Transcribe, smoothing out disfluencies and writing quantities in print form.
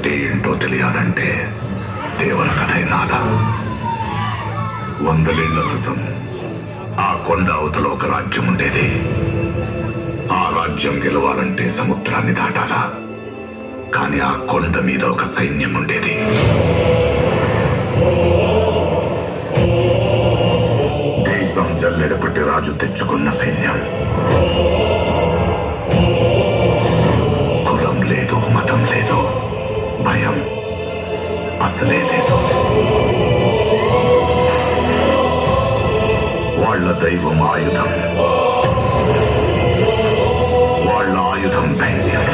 అంటే ఏంటో తెలియాలంటే దేవర కథ వినాలా. 100 ఏళ్ల క్రితం ఆ కొండ అవతల ఒక రాజ్యం ఉండేది. ఆ రాజ్యం గెలవాలంటే సముద్రాన్ని దాటాలా. కానీ ఆ కొండ మీద ఒక సైన్యం ఉండేది. దేశం జల్లెడపట్టి రాజు తెచ్చుకున్న సైన్యం. కులం లేదు, మతం లేదు, భయం అసలే లేదు. వాళ్ళ దైవం ఆయుధం, వాళ్ళ ఆయుధం ధైర్యం.